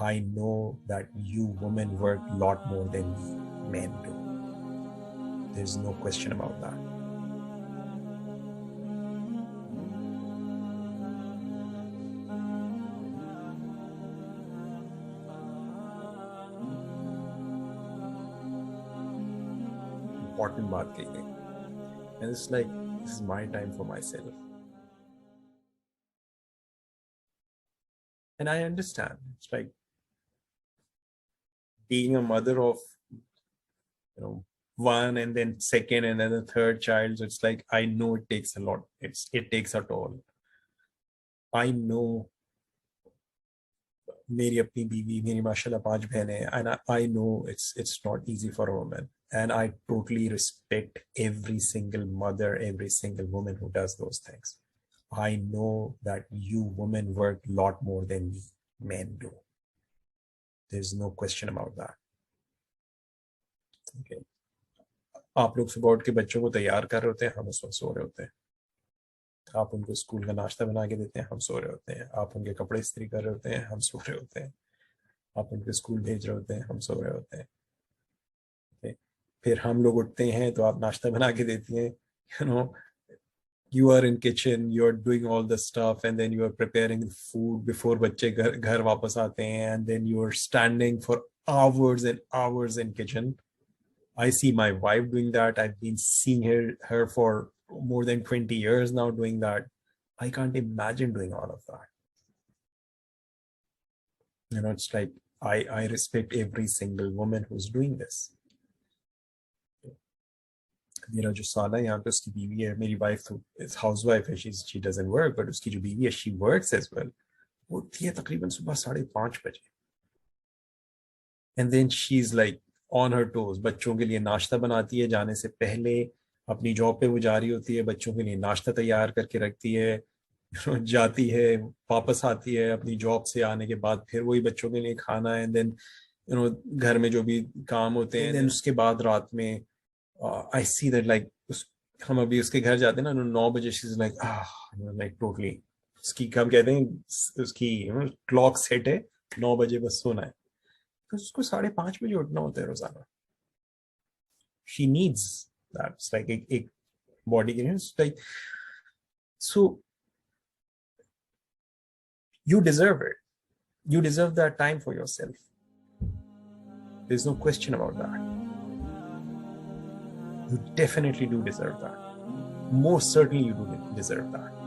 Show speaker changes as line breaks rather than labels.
I know that you women work a lot more than we men do. There's no question about that. Important बात कही गई. And it's like, this is my time for myself. And I understand. It's like being a mother of, one and then second and then the third child. So it's like, I know it takes a lot. It takes a toll. I know मेरी अपनी बीवी मेरी माशाल्लाह 5 बहनें हैं and I know it's not easy for a woman, and I totally respect every single mother, every single woman who does those things. I know that you women work a lot more than we men do. There's no question about that. Okay. आप लोग सुबह उठ के बच्चों को तैयार कर रहे होते हैं, हम उस वक्त सो रहे होते हैं. आप उनको स्कूल का नाश्ता बना के देते हैं, हम सो रहे होते हैं. आप उनके कपड़े इस्त्री कर रहे होते हैं, हम सो रहे होते हैं. आप उनको स्कूल भेज रहे होते हैं, हम सो रहे होते हैं. Okay. फिर हम लोग उठते हैं तो आप नाश्ता बना के देती हैं. You are in kitchen, you are doing all the stuff, and then you are preparing food before बच्चे घर वापस आते हैं, and then you are standing for hours and hours in kitchen. I see my wife doing that. I've been seeing her for more than 20 years now doing that. I can't imagine doing all of that. It's like I respect every single woman who's doing this. मेरा जो साला है यहाँ पे उसकी बीवी है, मेरी वाइफ इज हाउस वाइफ है, she doesn't work, but उसकी जो बीवी है she works as well. वो उठती है तकरीबन सुबह 5:30 बजे, and then she's like on her toes. बच्चों के लिए नाश्ता बनाती है, जाने से पहले अपनी जॉब पे वो जा रही होती है, बच्चों के लिए नाश्ता तैयार करके रखती है, जाती है, वापस आती है अपनी जॉब से, आने के बाद फिर वही बच्चों के लिए खाना है, देन घर में जो भी काम होते हैं, देन उसके बाद रात में I see that like हम अभी उसके घर जाते हैं ना 9 बजे, she's like like totally उसकी हम कहते हैं उसकी क्लॉक सेट है 9 बजे बस सोना है, तो उसको 5:30 बजे उठना होता है रोजाना. She needs that. It's like एक बॉडी के लिए, like so you deserve it. You deserve that time for yourself. There's no question about that. You definitely do deserve that. Most certainly you do deserve that.